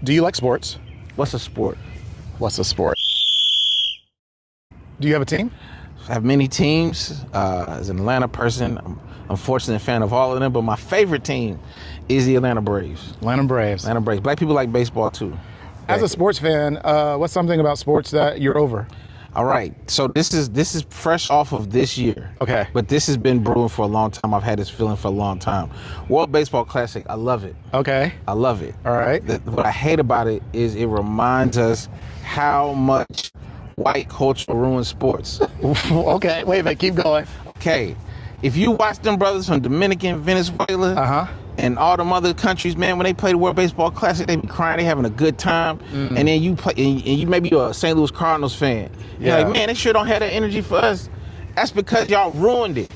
Do you like sports? What's a sport? What's a sport? Do you have a team? I have many teams. As an Atlanta person, I'm unfortunately a fan of all of them, but my favorite team is the Atlanta Braves. Atlanta Braves. Atlanta Braves. Black people like baseball too. As a sports fan, what's something about sports that you're over? All right, so this is fresh off of this year. Okay. But this has been brewing for a long time. I've had this feeling for a long time. World Baseball Classic, I love it. Okay. I love it. All right. What I hate about it is it reminds us how much white culture ruins sports. Okay, wait a minute, keep going. Okay, if you watch them brothers from Dominican, Venezuela, and all them other countries, man, when they play the World Baseball Classic, they be crying, they having a good time, and then you play, and you maybe you're a St. Louis Cardinals fan. You're like, man, they sure don't have that energy for us. That's because y'all ruined it.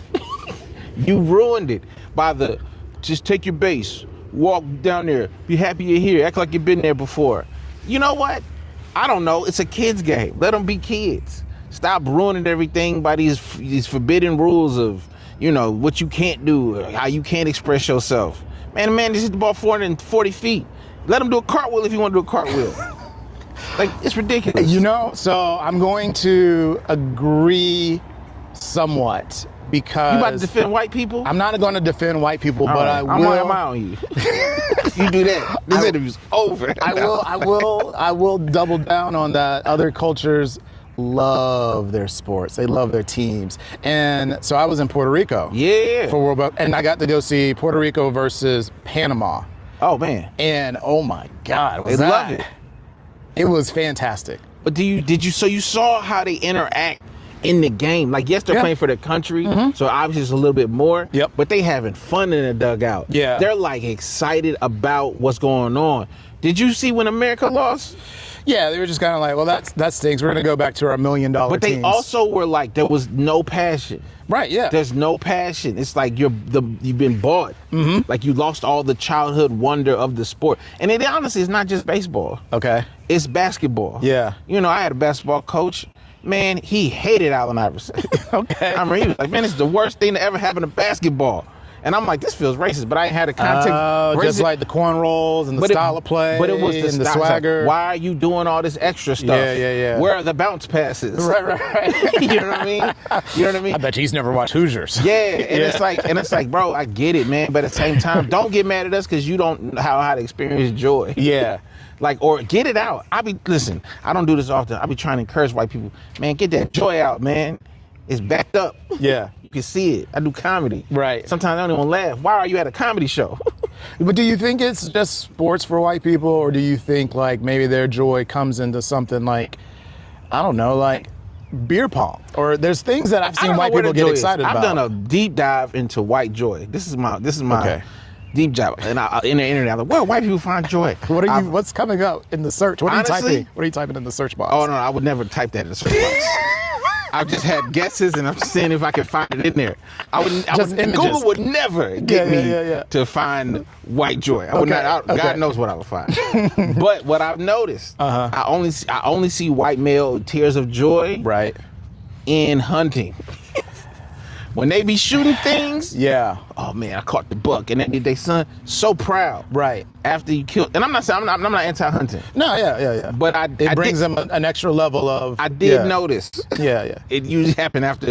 You ruined it by just take your base, walk down there, be happy you're here, act like you've been there before. You know what? I don't know. It's a kid's game. Let them be kids. Stop ruining everything by these forbidden rules of, what you can't do, how you can't express yourself. Man, just hit the ball 440 feet. Let him do a cartwheel if you want to do a cartwheel. Like, it's ridiculous. So I'm going to agree somewhat because... You about to defend white people? I'm not going to defend white people, but I will... I'm on you. You do that. This interview's over. I will double down on that. Other cultures love their sports. They love their teams. And so I was in Puerto Rico. Yeah. For World Cup, and I got to go see Puerto Rico versus Panama. Oh, man. And oh my God. They love it. It was fantastic. But so you saw how they interact in the game? Like, yes, they're playing for their country, so obviously it's a little bit more. Yep. But they having fun in the dugout. Yeah. They're like excited about what's going on. Did you see when America lost? Yeah, they were just kind of like, well, that stinks. We're going to go back to our $1 million But they teams. also were like, there was no passion. Right, yeah. There's no passion. It's like you've been bought. Like you lost all the childhood wonder of the sport. And it honestly is not just baseball. Okay. It's basketball. Yeah. I had a basketball coach. Man, he hated Allen Iverson. Okay. I mean, he was like, man, it's the worst thing to ever happen to basketball. And I'm like, this feels racist, but I ain't had a context. Oh, just like the corn-rolls and the style of play, but it was the swagger. Like, why are you doing all this extra stuff? Yeah. Where are the bounce passes? Right. You know what I mean? I bet he's never watched Hoosiers. Yeah, and it's like, bro, I get it, man, but at the same time, don't get mad at us because you don't know how to experience joy. Yeah. Like, or get it out. Listen, I don't do this often. I be trying to encourage white people, man, get that joy out, man. It's backed up. Yeah. You can see it. I do comedy. Right. Sometimes I don't even laugh. Why are you at a comedy show? But do you think it's just sports for white people, or do you think like maybe their joy comes into something like, I don't know, like beer pong? Or there's things that I've seen white people get excited about. I've done a deep dive into white joy. This is my okay. deep dive. And in the internet, I'm like, where do white people find joy? What's coming up in the search? What are you typing? What are you typing in the search box? Oh no, I would never type that in the search box. I've just had guesses, and I'm just seeing if I can find it in there. Google would never get me to find white joy. I would not. God knows what I would find. But what I've noticed, I only see white male tears of joy, right, in hunting. When they be shooting things, oh man, I caught the buck, and they son so proud, right, after you kill. And I'm not saying I'm not anti-hunting. No, yeah. But it brings them an extra level of. I did notice. Yeah. It usually happen after,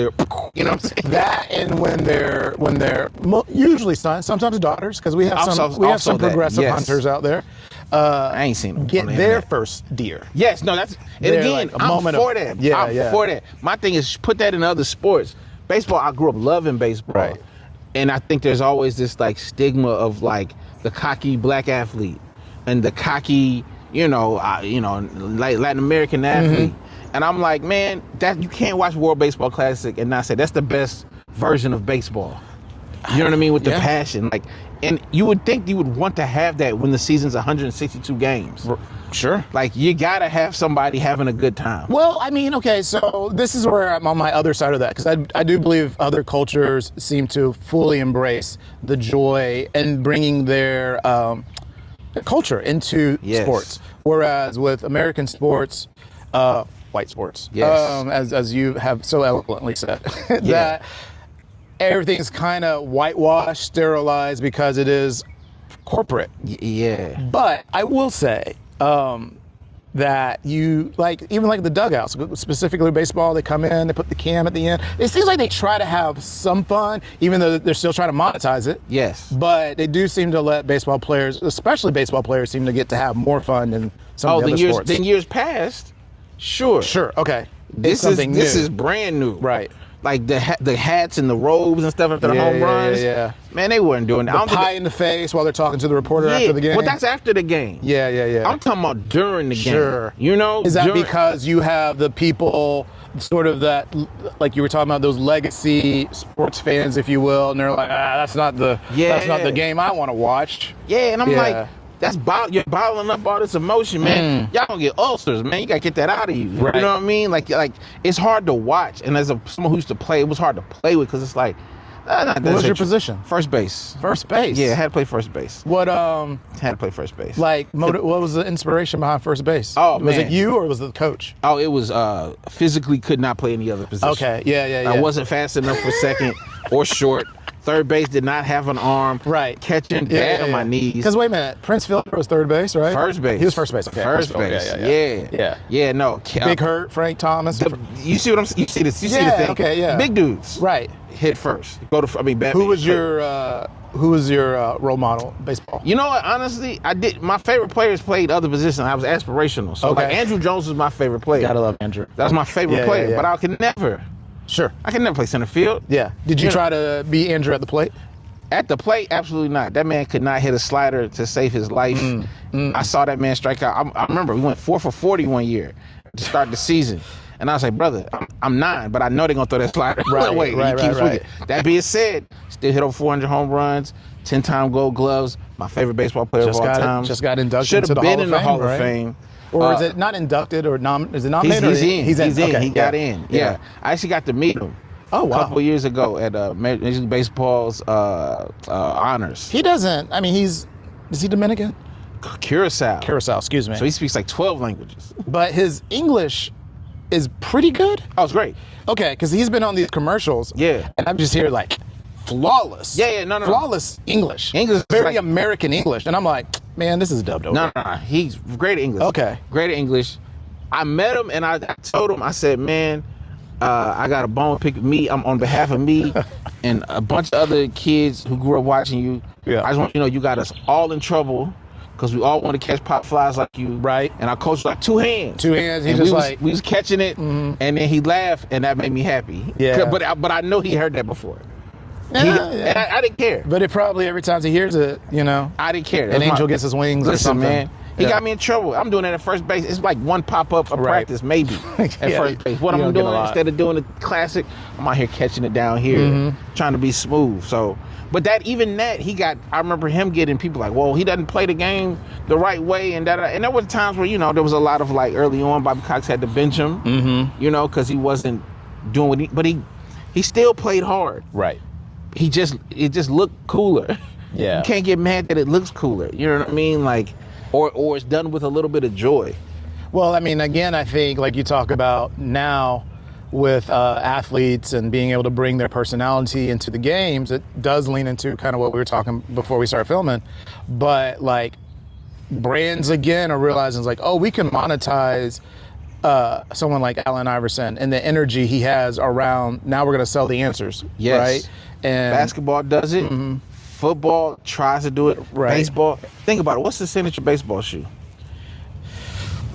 you know what I'm saying? That and when they're usually sons, sometimes daughters, because we have some progressive hunters out there. I ain't seen them get their first deer. Yes, no, that's and again, like I'm for that. I'm for that. My thing is put that in other sports. Baseball, I grew up loving baseball. Right. And I think there's always this like stigma of like the cocky black athlete and the cocky, like Latin American athlete. And I'm like, man, that you can't watch World Baseball Classic and not say that's the best version of baseball. You know what I mean? With the passion. Like, and you would think you would want to have that when the season's 162 games. Sure. Like, you gotta have somebody having a good time. Well, I mean, okay, so this is where I'm on my other side of that, because I do believe other cultures seem to fully embrace the joy and bringing their culture into sports. Whereas with American sports, white sports, as you have so eloquently said, that everything's kind of whitewashed, sterilized, because it is corporate. Yeah. But I will say, that you like, even like the dugouts, specifically baseball, they come in, they put the cam at the end. It seems like they try to have some fun, even though they're still trying to monetize it. Yes. But they do seem to let baseball players, especially baseball players, seem to get to have more fun than some of the other sports. Than years past? Sure. Sure, okay. This is brand new. Right. Like the hats and the robes and stuff after the home runs. Yeah. Man, they weren't doing that. The pie in the face while they're talking to the reporter after the game. Well, that's after the game. Yeah. I'm talking about during the game. Sure. You know? Is that because you have the people sort of that, like you were talking about, those legacy sports fans, if you will, and they're like, that's not the game I want to watch. Yeah, and I'm like, you're bottling up all this emotion, man. Y'all gonna get ulcers, man. You gotta get that out of you. Right. You know what I mean? Like it's hard to watch, and as someone who used to play, it was hard to play with because it's like, what was your position? First base. First base. Yeah, I had to play first base. What Had to play first base. Like, what was the inspiration behind first base? Oh, was man. it you or was it the coach? Oh, it was physically could not play any other position. Okay, yeah. I wasn't fast enough for second or short. Third base did not have an arm. Right. Catching bad on my knees. Because wait a minute, Prince Philip was third base, right? First base. He was first base. Okay. First base. Yeah. No. Big Hurt, Frank Thomas. You see what I'm? You see this? You see the thing? Okay. Yeah. Big dudes. Right. Hit first. Batman. Who was your role model baseball? You know what? Honestly, my favorite players played other positions. I was aspirational. So like Andrew Jones was my favorite player. Gotta love Andrew. That was my favorite player. Yeah. But I could never. Sure. I could never play center field. Yeah. Did you try to be Andrew at the plate? At the plate, absolutely not. That man could not hit a slider to save his life. I saw that man strike out. I remember we went 4 for 40 one year to start the season. And I was like, brother, I'm 9, but I know they're going to throw that slider. Right. That being said, still hit over 400 home runs, 10-time Gold Gloves, my favorite baseball player of all time. Just got inducted Should into have been in the Hall of Fame. Or is it not inducted or is it nominated? He's in. Okay, he got in. Yeah. I actually got to meet him. Oh, wow. A couple of years ago at Major League Baseball's honors. He doesn't. I mean, is he Dominican? Curacao, excuse me. So he speaks like 12 languages. But his English is pretty good? Oh, it's great. Okay, because he's been on these commercials. Yeah. And I'm just here like, flawless. No. Flawless English. Very like, American English. And I'm like, man, this is dubbed over. No. He's great at English. Okay. Great at English. I met him and I told him, I said, man, I got a bone pick me. I'm on behalf of me and a bunch of other kids who grew up watching you. Yeah. I just want you to know you got us all in trouble because we all want to catch pop flies like you. Right. And our coach was like 2 hands. 2 hands. He's we was catching it, and then he laughed, and that made me happy. Yeah. But I know he heard that before. And I didn't care. But it probably every time he hears it, I didn't care. An angel gets his wings or something. Man. He got me in trouble. I'm doing that at first base. It's like one pop-up of practice, maybe, at first base. What I'm doing, instead of doing the classic, I'm out here catching it down here, trying to be smooth. So, but I remember him getting people like, well, he doesn't play the game the right way. And there were times where, there was a lot of like early on, Bobby Cox had to bench him, because he wasn't doing what but he still played hard. Right. It just looked cooler. Yeah. You can't get mad that it looks cooler. You know what I mean? Like, or it's done with a little bit of joy. Well, I mean, again, I think like you talk about now with athletes and being able to bring their personality into the games, it does lean into kind of what we were talking before we started filming. But like brands again are realizing like, oh, we can monetize someone like Allen Iverson and the energy he has around. Now we're going to sell the answers. Yes. Right. And basketball does it. Football tries to do it. Right. Baseball. Think about it. What's the signature baseball shoe?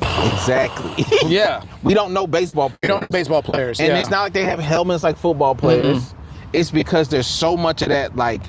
Exactly. Yeah. We don't know baseball players. We don't know baseball players. And it's not like they have helmets like football players. It's because there's so much of that, like,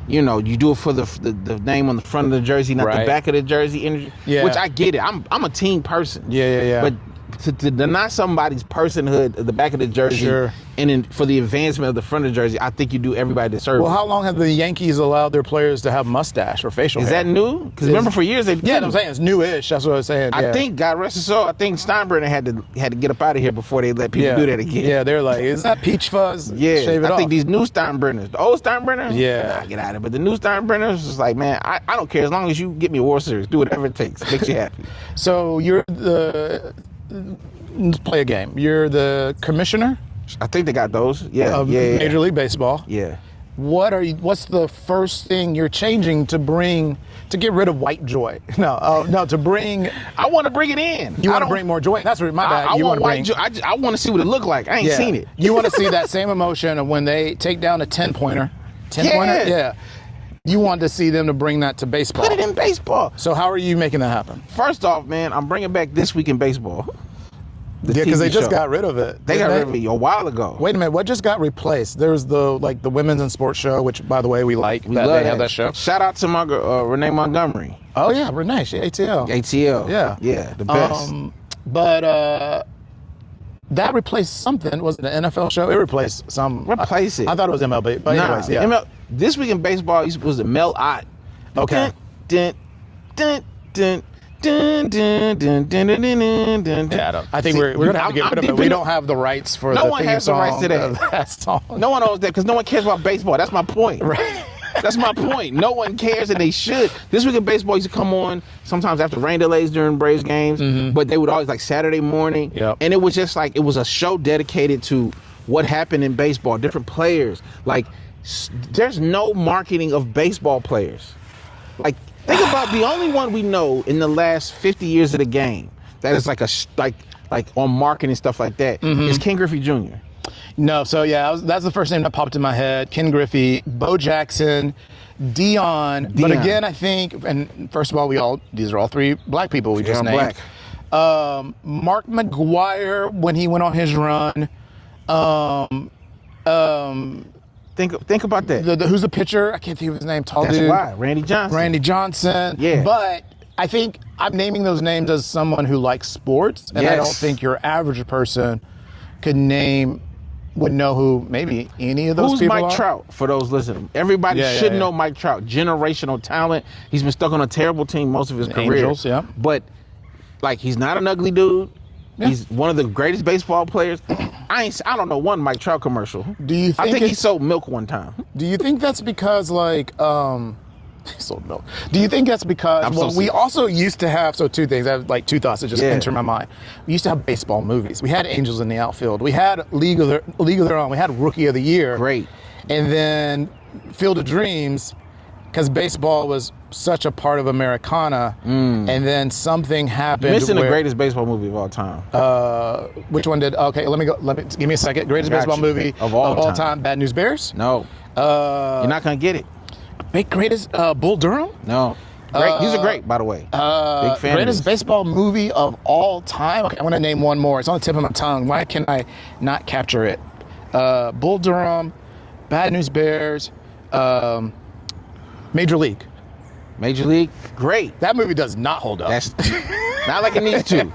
you do it for the name on the front of the jersey, not the back of the jersey. Yeah. Which I get it. I'm a team person. Yeah. But to deny somebody's personhood at the back of the jersey, and then for the advancement of the front of the jersey, I think you do everybody a service. Well, how long have the Yankees allowed their players to have mustache or facial hair? Is that new? Because remember, for years they did. Yeah, I'm saying it's newish. That's what I was saying. I think, God rest his soul, I think Steinbrenner had to get up out of here before they let people do that again. Yeah, they're like, is that peach fuzz? Yeah, shave it off. I think these new Steinbrenners, the old Steinbrenners, get out of it. But the new Steinbrenners is like, man, I don't care as long as you get me a World Series. Do whatever it takes. Makes you happy. So you're let's play a game. You're the commissioner? I think they got those. Of Major League Baseball. Yeah. what's the first thing you're changing to get rid of white joy? No, to bring. I want to bring it in. You want to bring more joy? That's what my bad. I want white joy. I want to see what it look like. I ain't seen it. You want to see that same emotion of when they take down a 10-pointer. 10-pointer? Yeah. You want to see them to bring that to baseball. Put it in baseball. So how are you making that happen? First off, man, I'm bringing back This Week in Baseball. Yeah, because they just got rid of it. They got rid of it a while ago. Wait a minute, what just got replaced? There's the women's and sports show, which, by the way, we like. We love have that show. Shout out to my girl, Renee Montgomery. Oh yeah, Renee, she ATL. ATL. Yeah, the best. But that replaced something. Was it an NFL show? It replaced some. Replace it. I thought it was MLB, but anyways, yeah. This Week in Baseball was the Mel Ott. Okay. Dun, dun, dun, dun, dun, dun, dun, dun, dun, dun. Yeah, I think we're gonna have to get rid of it. We don't have the rights for the theme song. No one has the rights to that song. No one owns that because no one cares about baseball. That's my point. Right. That's my point. No one cares, and they should. This Week in Baseball used to come on sometimes after rain delays during Braves games, but they would always like Saturday morning, and it was just like it was a show dedicated to what happened in baseball, different players. Like, there's no marketing of baseball players. Like, think about the only one we know in the last 50 years of the game that is like like on marketing stuff like that is Ken Griffey Jr. No, so yeah, that's the first name that popped in my head. Ken Griffey, Bo Jackson, Dion. But again, I think, and first of all, these are all three black people we just named. Black. Mark McGuire when he went on his run. Think about that. Who's the pitcher? I can't think of his name. Tall That's dude. why. Randy Johnson. Yeah. But I think I'm naming those names as someone who likes sports, and I don't think your average person would know who maybe any of those people are. Who's Mike Trout, for those listening? Everybody should know Mike Trout. Generational talent. He's been stuck on a terrible team most of his career. Angels, yeah. But, like, he's not an ugly dude. Yeah. He's one of the greatest baseball players. I don't know one Mike Trout commercial. I think he sold milk one time. Do you think that's because, like, he sold milk? Do you think that's because we also used to have, so two things, I have like two thoughts that just enter my mind. We used to have baseball movies. We had Angels in the Outfield. We had League of Their Own. We had Rookie of the Year. Great. And then Field of Dreams, because baseball was such a part of Americana, and then something happened. Missing the greatest baseball movie of all time. Which one did? Okay, give me a second. Greatest baseball movie of all time. Bad News Bears? No. You're not gonna get it. Greatest Bull Durham? No. Great. These are great, by the way. Big fan. Greatest baseball movie of all time. Okay, I want to name one more. It's on the tip of my tongue. Why can I not capture it? Bull Durham, Bad News Bears, Major League. Major League, great. That movie does not hold up. That's not like it needs to.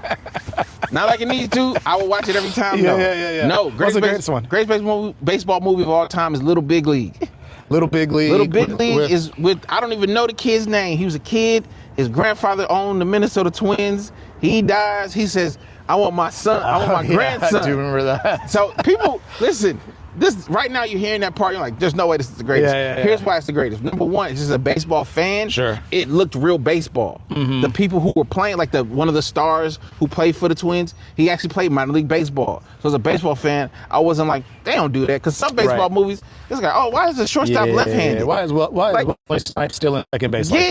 Not like it needs to. I will watch it every time. Yeah. No, greatest one. Greatest baseball movie of all time is Little Big League. Little Big League. Little Big League is with, I don't even know the kid's name. He was a kid. His grandfather owned the Minnesota Twins. He dies. He says, I want my son. I want my grandson. I do remember that. So people, listen. This right now you're hearing that part, you're like, there's no way this is the greatest. Here's why it's the greatest. Number one, it's just a baseball fan. Sure. It looked real baseball. The people who were playing, like one of the stars who played for the Twins, he actually played minor league baseball. So as a baseball fan, I wasn't like, they don't do that. Because some baseball movies, it's like, oh, why is the shortstop left-handed? Why is Wesley Snipes still in second base like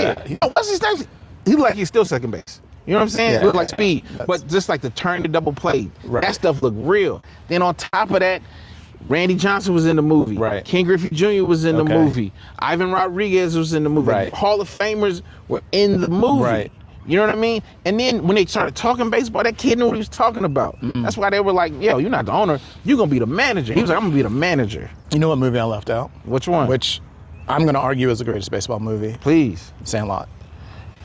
that? Wesley Snipes, he look like he's still second base. You know what I'm saying? It looked like speed. But just like the turn to double play, that stuff looked real. Then on top of that, Randy Johnson was in the movie. Right. Ken Griffey Jr. was in the movie. Ivan Rodriguez was in the movie. Right. Hall of Famers were in the movie. Right. You know what I mean? And then when they started talking baseball, that kid knew what he was talking about. That's why they were like, yo, you're not the owner. You're going to be the manager. He was like, I'm going to be the manager. You know what movie I left out? Which one? Which I'm going to argue is the greatest baseball movie. Please. Sandlot.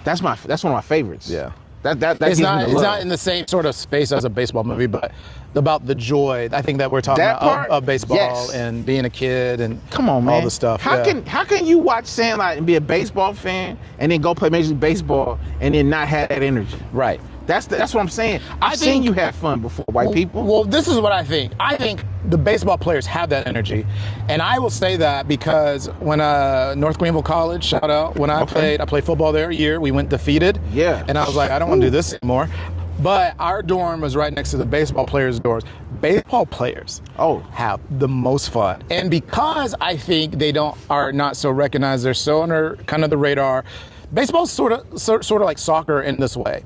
That's one of my favorites. Yeah. It's not in the same sort of space as a baseball movie, but about the joy. I think that we're talking about of baseball and being a kid and come on, man, all the stuff. How can you watch Sandlot and be a baseball fan and then go play Major League Baseball and then not have that energy? Right. That's what I'm saying. I've seen you have fun before, white people. Well, this is what I think. I think the baseball players have that energy. And I will say that because when North Greenville College, shout out, when I played football there a year, we went defeated. Yeah. And I was like, I don't want to do this anymore. But our dorm was right next to the baseball players' doors. Baseball players have the most fun. And because I think they are not so recognized, they're so under kind of the radar. Baseball's sort of like soccer in this way.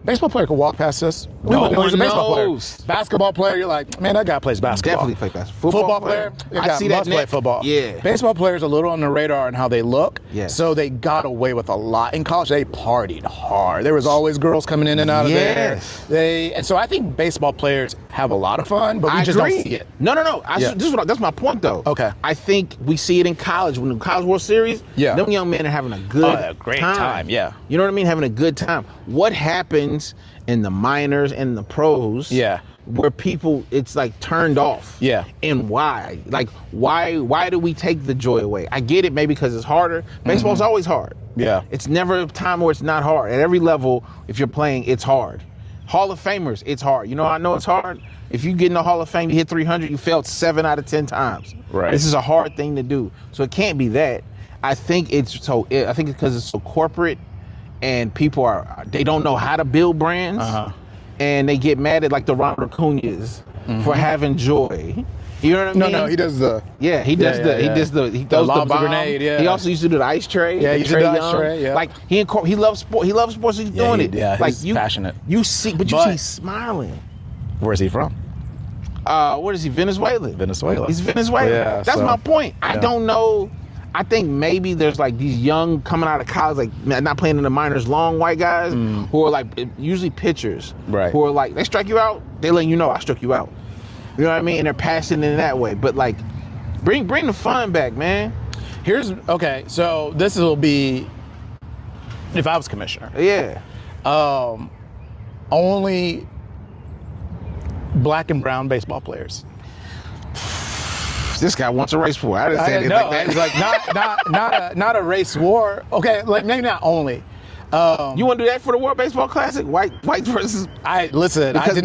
Baseball player could walk past us. We wouldn't know he's a baseball player. Basketball player, you're like, man, that guy plays basketball. Definitely play basketball. Football player, I see that play football. Yeah. Baseball players are a little on the radar and how they look. Yes. So they got away with a lot. In college, they partied hard. There was always girls coming in and out of there. And so I think baseball players have a lot of fun, but we just don't see it. No. That's my point, though. Okay. I think we see it in college. When the College World Series, them young men are having a good great time. Yeah. You know what I mean? Having a good time. What happens in the minors and the pros where people, it's like turned off? And why? Like, why do we take the joy away? I get it, maybe because it's harder. Baseball's always hard. It's never a time where it's not hard. At every level, if you're playing, it's hard. Hall of Famers, it's hard. You know how I know it's hard? If you get in the Hall of Fame, you hit 300, you failed 7 out of 10 times. Right. This is a hard thing to do. So it can't be that. I think it's because it's so corporate, and people they don't know how to build brands, and they get mad at like the Ronald Acuñas for having joy. You know what I mean? No, he does the. Yeah, he does he throws the bomb. Grenade. Yeah. He also used to do the ice tray. Yeah, he used to do the ice tray. Yeah. Like he loves sport. He loves sports. He's doing it. Yeah, like he's passionate. You see, but you see smiling. Where's he from? What is he? Venezuela. He's Venezuela. Yeah, that's my point. I don't know. I think maybe there's like these young coming out of college, like not playing in the minors, long white guys who are like usually pitchers, who are like, they strike you out, they letting you know I struck you out. You know what I mean? And they're passing in that way. But like, bring the fun back, man. So this will be if I was commissioner. Yeah. Only black and brown baseball players. This guy wants a race war. I didn't say anything like that. It's like not a race war. Okay, like maybe not only. You want to do that for the World Baseball Classic? White versus. I did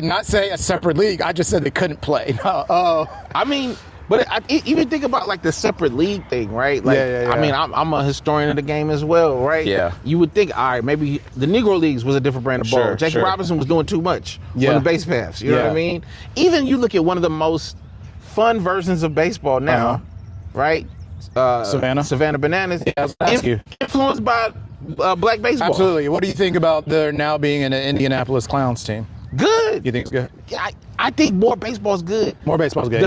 not say a separate league. I just said they couldn't play. No. I mean, but even think about like the separate league thing, right? Like, I mean, I'm a historian of the game as well, right? Yeah. You would think, all right, maybe the Negro Leagues was a different brand of ball. Jackie Robinson was doing too much on the base paths. You know what I mean? Even you look at one of the most fun versions of baseball now, right? Savannah Bananas. Yeah, I was gonna ask you. Influenced by black baseball. Absolutely. What do you think about there now being in an Indianapolis Clowns team? Good. You think it's good? Yeah, I think more baseball's good. More baseball's good.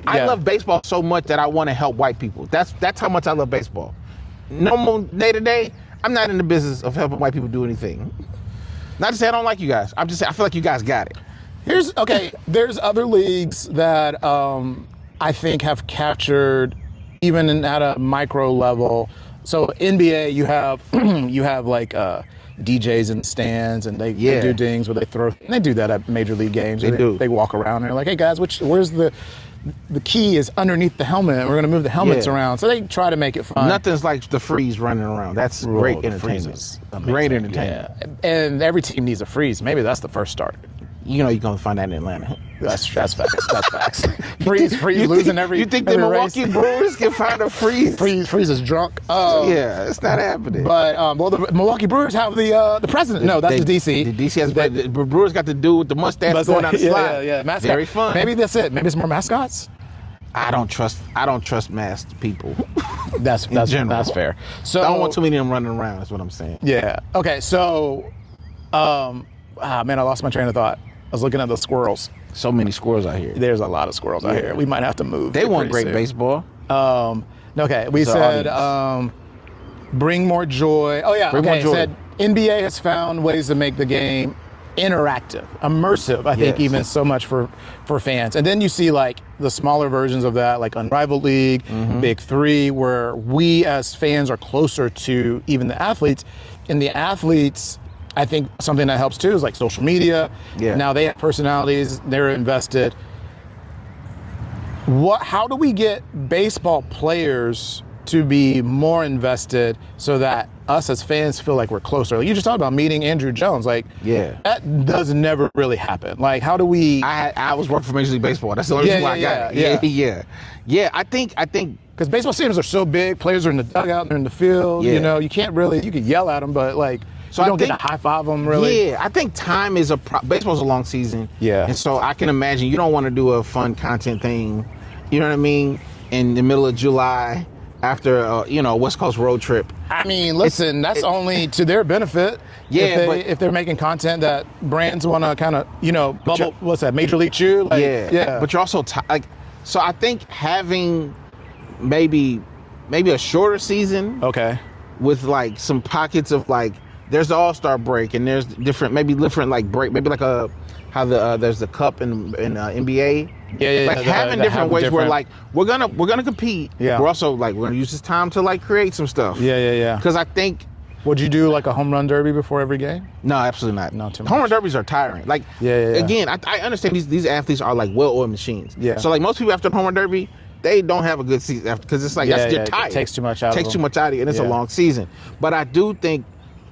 I love baseball so much that I want to help white people. That's how much I love baseball. Normal day to day, I'm not in the business of helping white people do anything. Not to say I don't like you guys. I'm just saying I feel like you guys got it. There's other leagues that I think have captured, even at a micro level. So NBA, you have like DJs in the stands, and they do things where they throw. And they do that at major league games. They walk around and they're like, hey guys, where's the key is underneath the helmet. We're gonna move the helmets around. So they try to make it fun. Nothing's like the freeze running around. That's great entertainment. Great entertainment. Yeah. And every team needs a freeze. Maybe that's the first start. You know you're gonna find that in Atlanta. That's facts. That's facts. Freeze, losing every. You think the Milwaukee Brewers can find a freeze? Freeze is drunk. Yeah, it's not happening. But the Milwaukee Brewers have the president. No, that's the DC. The DC has the Brewers got to do with the mustache going down the slide. Yeah. Mascot. Very fun. Maybe that's it. Maybe it's more mascots. I don't trust masked people. That's fair. So I don't want too many of them running around. That's what I'm saying. Yeah. Okay. So, man, I lost my train of thought. I was looking at the squirrels. So many squirrels out here. There's a lot of squirrels out here. We might have to move. They want great baseball. Okay. We said bring more joy. Oh yeah. Bring more joy. Said NBA has found ways to make the game interactive, immersive. I think even so much for fans. And then you see like the smaller versions of that, like Unrivaled League, Big Three, where we as fans are closer to even the athletes. And the athletes, I think something that helps too is like social media. Yeah. Now they have personalities, they're invested. How do we get baseball players to be more invested so that us as fans feel like we're closer? Like you just talked about meeting Andrew Jones. Like, that does never really happen. Like, how do we? I was working for Major League Baseball. That's the only reason why I got it. Yeah. I think because baseball stadiums are so big, players are in the dugout, they're in the field. You know, you can't really. You could yell at them, but like, So you don't I think, get to high five them really. Yeah, I think time is baseball's a long season. Yeah. And so I can imagine you don't want to do a fun content thing, you know what I mean, in the middle of July after a West Coast road trip. I mean, listen, that's only to their benefit. Yeah, if they're making content that brands want to kind of, bubble. What's that? Major League Chew. Like, yeah. But you're also so I think having maybe a shorter season. Okay. With like some pockets of like, there's the All-Star break and there's different like break, maybe like how there's the cup in NBA. Yeah. Like having different ways where like we're gonna compete. Yeah. We're also like we're gonna use this time to like create some stuff. Yeah. Because I think. Would you do like a home run derby before every game? No, absolutely not. No, too much. Home run derbies are tiring. Like, again, I understand these athletes are like well-oiled machines. Yeah. So like most people after the home run derby, they don't have a good season after, because it's like they're tired. It takes too much out. Takes too much out of you, and it's a long season. But I do think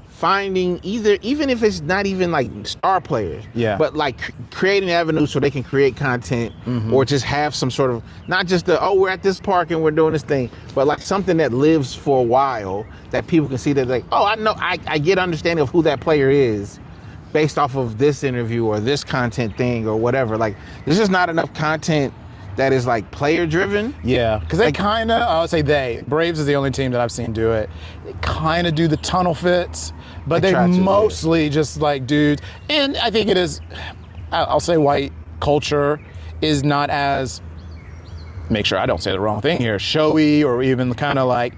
finding even if it's not even like star players, but like creating avenues so they can create content, or just have some sort of, not just we're at this park and we're doing this thing, but like something that lives for a while that people can see that like, I know I get understanding of who that player is based off of this interview or this content thing or whatever. Like there's just not enough content that is like player driven. Yeah, because they kind of, I would say Braves is the only team that I've seen do it. They kind of do the tunnel fits, but they're mostly just like dudes. And I think it is, I'll say white culture is not as, make sure I don't say the wrong thing here, showy, or even kind of like,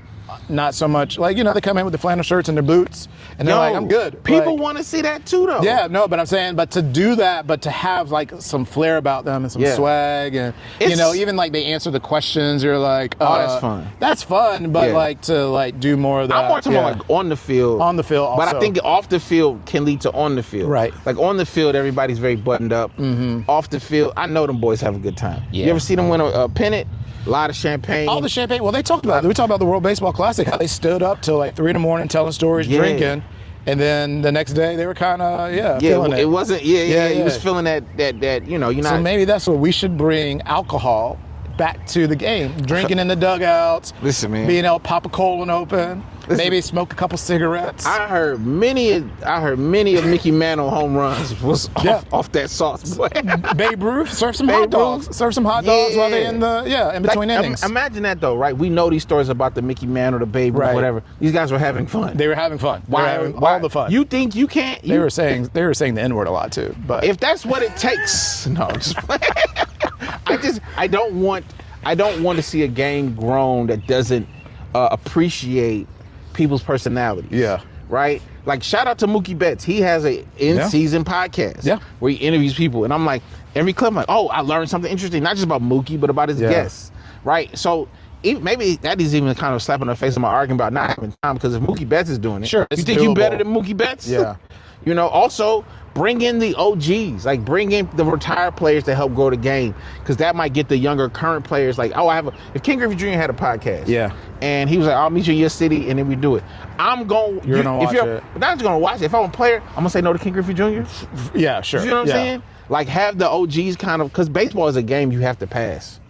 not so much like, they come in with the flannel shirts and their boots and they're like, I'm good. People want to see that too, though. Yeah, no, but I'm saying, but to do that, but to have like some flair about them and some swag, and even like they answer the questions, you're like, that's fun. That's fun, but like to like do more of that. I'm more talking about like on the field. On the field, also. But I think off the field can lead to on the field. Right. Like on the field, everybody's very buttoned up. Off the field, I know them boys have a good time. Yeah. You ever see them win a pennant? A lot of champagne. All the champagne. Well, they talked about it. We talked about the World Baseball Classic, how they stood up till like 3 a.m. telling stories, drinking, and then the next day they were kind of feeling it. It wasn't. He was feeling that you're not. So maybe that's what we should bring alcohol back to the game. Drinking in the dugouts. Listen, man. Being able to pop a cold open. Maybe smoke a couple cigarettes. I heard many of Mickey Mantle home runs was off that sauce. Babe Ruth, serve some hot dogs. Serve some hot dogs while they in between innings. Imagine that though, right? We know these stories about the Mickey Mantle, the Babe Ruth, whatever. These guys were having fun. They were having fun. Why all the fun? You think you can't? They were saying the N-word a lot too. But if that's what it takes, no, I'm just playing. I don't want to see a game grown that doesn't appreciate people's personalities. Yeah. Right? Like, shout out to Mookie Betts. He has a in-season podcast where he interviews people. And I'm like, every clip, I'm like, I learned something interesting, not just about Mookie, but about his guests. Right? So maybe that is even kind of a slap in the face of my argument about not having time, because if Mookie Betts is doing it, sure, you think you better than Mookie Betts? Yeah. Also, bring in the OGs, like bring in the retired players to help grow the game, because that might get the younger current players like, if Ken Griffey Jr. had a podcast, and he was like, I'll meet you in your city, and then we do it. You're gonna watch it. But not just gonna watch it. If I'm a player, I'm gonna say no to Ken Griffey Jr. Yeah, sure. You know what I'm saying? Like have the OGs kind of, because baseball is a game you have to pass.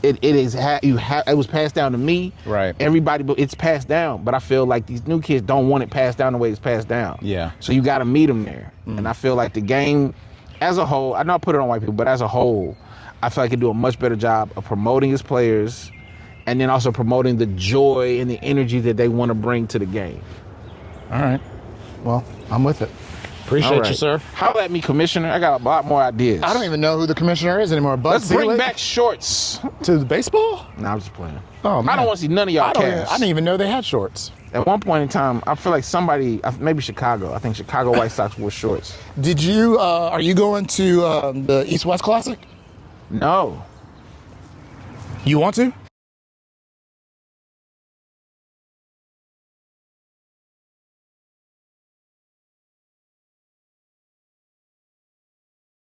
It was passed down to me. Right. Everybody, but it's passed down. But I feel like these new kids don't want it passed down the way it's passed down. Yeah. So you got to meet them there. And I feel like the game, as a whole, I know I put it on white people, but as a whole, I feel like it do a much better job of promoting its players, and then also promoting the joy and the energy that they want to bring to the game. All right. Well, I'm with it. Appreciate you, sir. Holler at me, Commissioner. I got a lot more ideas. I don't even know who the commissioner is anymore. Let's bring back shorts. To the baseball? No, I'm just playing. Oh, man. I don't want to see none of y'all cats. I didn't even know they had shorts. At one point in time, I feel like somebody, maybe Chicago, I think Chicago White Sox wore shorts. Did you, are you going to the East-West Classic? No. You want to?